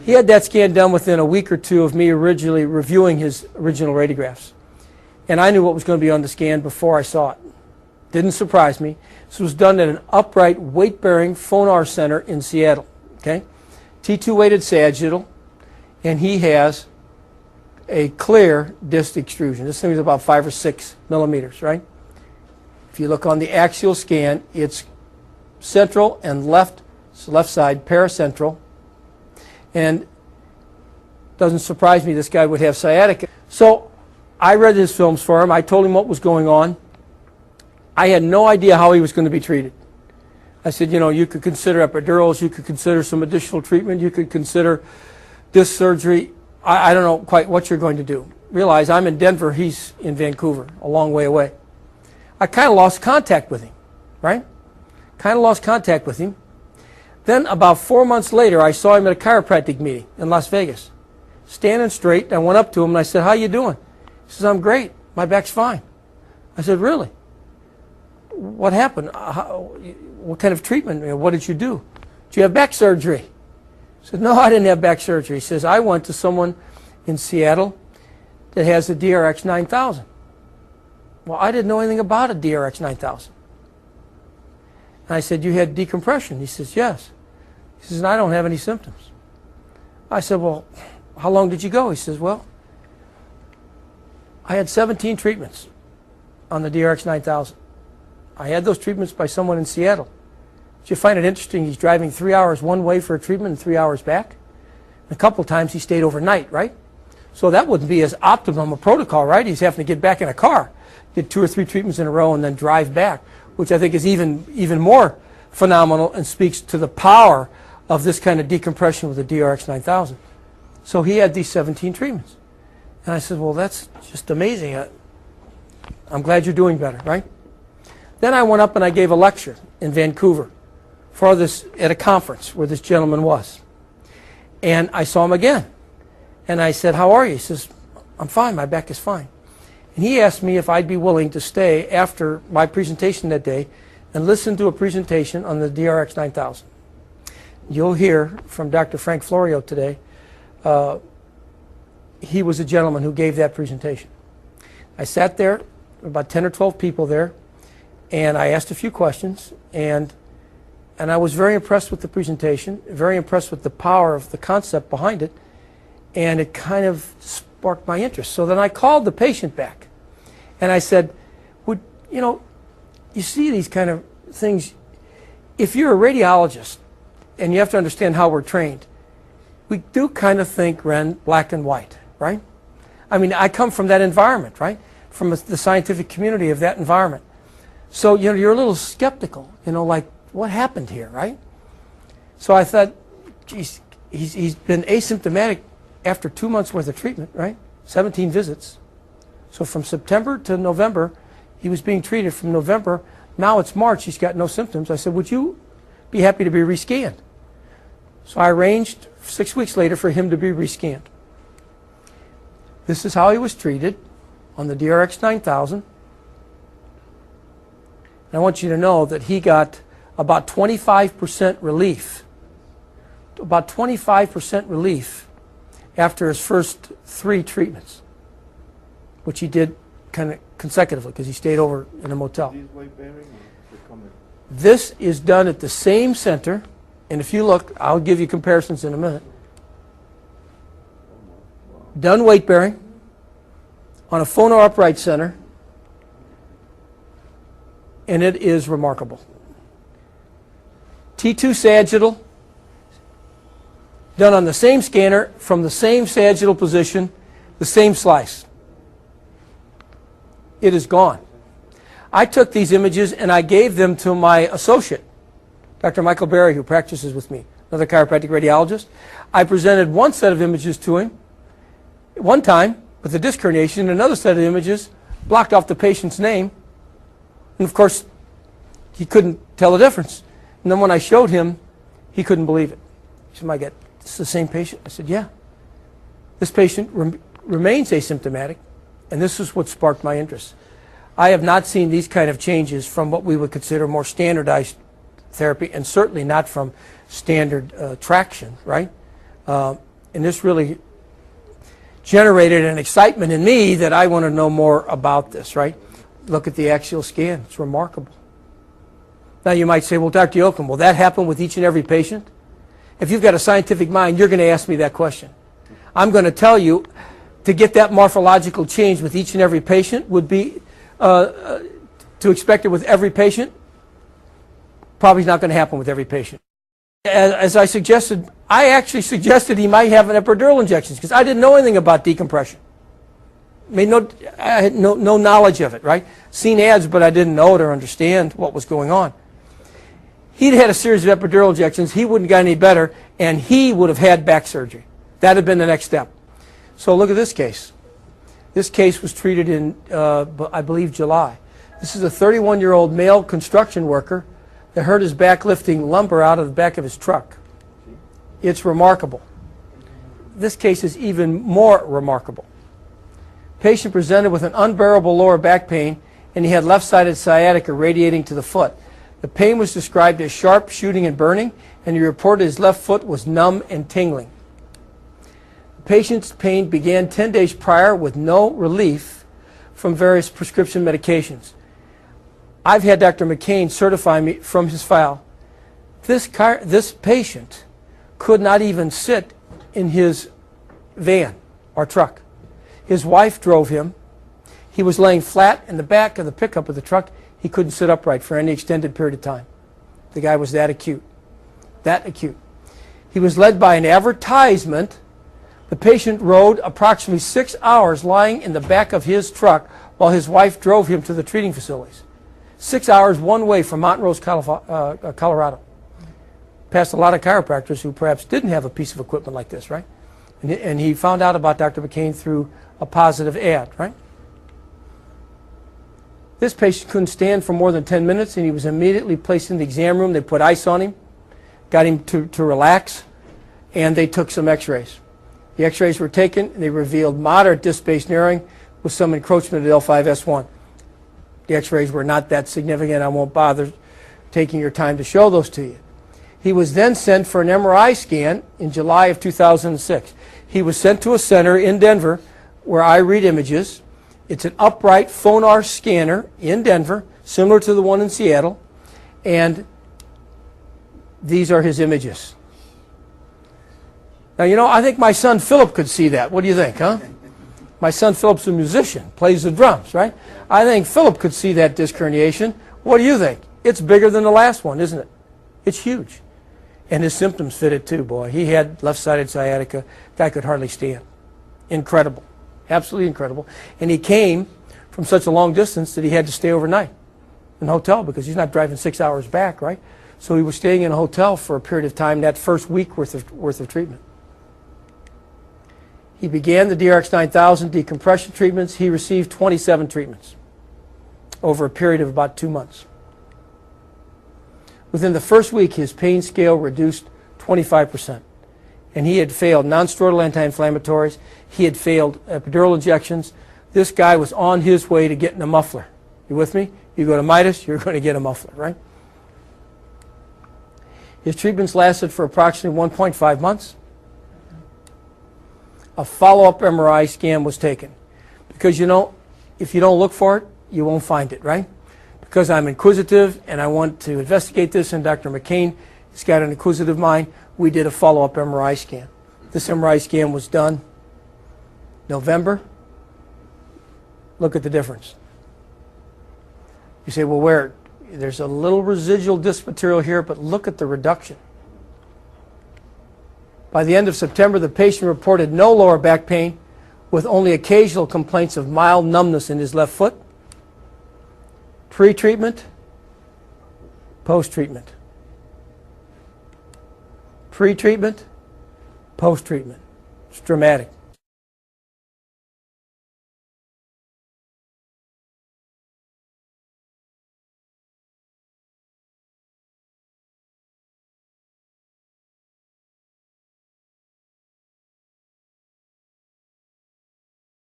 He had that scan done within a week or two of me originally reviewing his original radiographs. And I knew what was going to be on the scan before I saw it. Didn't surprise me. This was done at an upright weight-bearing phonar center in Seattle. Okay? T2 weighted sagittal, and he has a clear disc extrusion. This thing is about 5 or 6 millimeters, right? If you look on the axial scan, it's central and left side paracentral. And doesn't surprise me this guy would have sciatica. So I read his films for him. I told him what was going on. I had no idea how he was going to be treated. I said, you know, you could consider epidurals, you could consider some additional treatment, you could consider disc surgery. I don't know quite what you're going to do. Realize I'm in Denver, he's in Vancouver, a long way away. I kind of lost contact with him, right? Kind of lost contact with him. Then about 4 months later, I saw him at a chiropractic meeting in Las Vegas. Standing straight, I went up to him and I said, how you doing? He says, I'm great. My back's fine. I said, really? What happened? What kind of treatment? What did you do? Did you have back surgery? I said, no, I didn't have back surgery. He says, I went to someone in Seattle that has a DRX 9000. Well, I didn't know anything about a DRX 9000. And I said, you had decompression? He says, yes. He says, and I don't have any symptoms. I said, well, how long did you go? He says, well, I had 17 treatments on the DRX 9000. I had those treatments by someone in Seattle. Did you find it interesting? He's driving 3 hours one way for a treatment and 3 hours back. And a couple of times he stayed overnight, right? So that wouldn't be as optimum a protocol, right? He's having to get back in a car, get 2 or 3 treatments in a row, and then drive back, which I think is even more phenomenal and speaks to the power of this kind of decompression with the DRX 9000. So he had these 17 treatments. And I said, well, that's just amazing. I'm glad you're doing better, right? Then I went up and I gave a lecture in Vancouver for this at a conference where this gentleman was. And I saw him again. And I said, how are you? He says, I'm fine. My back is fine. And he asked me if I'd be willing to stay after my presentation that day and listen to a presentation on the DRX 9000. You'll hear from Dr. Frank Florio today. He was a gentleman who gave that presentation. I sat there, about 10 or 12 people there, and I asked a few questions, and I was very impressed with the presentation, very impressed with the power of the concept behind it, and it kind of sparked my interest. So then I called the patient back, and I said, you see these kind of things, if you're a radiologist, and you have to understand how we're trained, we do kind of think, Ren, black and white, right? I mean, I come from that environment, right? From the scientific community of that environment. So, you're a little skeptical, like, what happened here, right? So I thought, geez, he's been asymptomatic after 2 months worth of treatment, right? 17 visits. So from September to November, he was being treated. From November, now it's March, he's got no symptoms. I said, would you be happy to be rescanned? So I arranged 6 weeks later for him to be rescanned. This is how he was treated on the DRX 9000. And I want you to know that he got about 25% relief, about 25% relief after his first 3 treatments, which he did kind of consecutively because he stayed over in a motel. This is done at the same center, and if you look, I'll give you comparisons in a minute. Done weight bearing on a phono upright center, and it is remarkable. T2 sagittal, done on the same scanner, from the same sagittal position, the same slice. It is gone. I took these images and I gave them to my associate, Dr. Michael Berry, who practices with me, another chiropractic radiologist. I presented one set of images to him one time with the disc herniation, and another set of images blocked off the patient's name. And of course, he couldn't tell the difference. And then when I showed him, he couldn't believe it. He said, my God, this is the same patient? I said, yeah. This patient remains asymptomatic, and this is what sparked my interest. I have not seen these kind of changes from what we would consider more standardized therapy, and certainly not from standard traction, right? And this really generated an excitement in me that I want to know more about this, right? Look at the axial scan. It's remarkable. Now you might say, well, Dr. Yoakum, will that happen with each and every patient? If you've got a scientific mind, you're going to ask me that question. I'm going to tell you, to get that morphological change with each and every patient would be, to expect it with every patient, probably not going to happen with every patient. As I suggested, I actually suggested he might have an epidural injection because I didn't know anything about decompression. I had no knowledge of it, right? Seen ads, but I didn't know it or understand what was going on. He'd had a series of epidural injections. He wouldn't get any better, and he would have had back surgery. That had been the next step. So look at this case. This case was treated in, I believe, July. This is a 31-year-old male construction worker that hurt his back lifting lumber out of the back of his truck. It's remarkable. This case is even more remarkable. Patient presented with an unbearable lower back pain, and he had left-sided sciatica radiating to the foot. The pain was described as sharp, shooting, and burning, and he reported his left foot was numb and tingling. The patient's pain began 10 days prior with no relief from various prescription medications. I've had Dr. McCain certify me from his file. This patient could not even sit in his van or truck. His wife drove him. He was laying flat in the back of the pickup of the truck. He couldn't sit upright for any extended period of time. The guy was that acute. That acute. He was led by an advertisement. The patient rode approximately 6 hours lying in the back of his truck while his wife drove him to the treating facilities. 6 hours one way from Mountain Rose, Colorado. Passed a lot of chiropractors who perhaps didn't have a piece of equipment like this, right? And he found out about Dr. McCain through a positive ad, right? This patient couldn't stand for more than 10 minutes, and he was immediately placed in the exam room. They put ice on him, got him to relax, and they took some x-rays. The x-rays were taken, and they revealed moderate disc-based narrowing with some encroachment at L5-S1. The x-rays were not that significant. I won't bother taking your time to show those to you. He was then sent for an MRI scan in July of 2006. He was sent to a center in Denver where I read images. It's an upright phonar scanner in Denver, similar to the one in Seattle, and these are his images. Now, you know, I think my son Philip could see that. What do you think, huh? My son Philip's a musician, plays the drums, right? I think Philip could see that disc herniation. What do you think? It's bigger than the last one, isn't it? It's huge. And his symptoms fit it too, boy. He had left-sided sciatica. Guy could hardly stand. Incredible. Absolutely incredible. And he came from such a long distance that he had to stay overnight in a hotel because he's not driving 6 hours back, right? So he was staying in a hotel for a period of time, that first week worth of treatment. He began the DRX 9000 decompression treatments. He received 27 treatments over a period of about 2 months. Within the first week, his pain scale reduced 25%. And he had failed non-steroidal anti-inflammatories. He had failed epidural injections. This guy was on his way to getting a muffler. You with me? You go to Midas, you're going to get a muffler, right? His treatments lasted for approximately 1.5 months. A follow-up MRI scan was taken. Because, you know, if you don't look for it, you won't find it, right? Because I'm inquisitive and I want to investigate this, and Dr. McCain has got an inquisitive mind, we did a follow-up MRI scan. This MRI scan was done November. Look at the difference. You say, well, where? There's a little residual disc material here, but look at the reduction. By the end of September, the patient reported no lower back pain with only occasional complaints of mild numbness in his left foot. Pre-treatment, post-treatment. Pre-treatment, post-treatment. It's dramatic.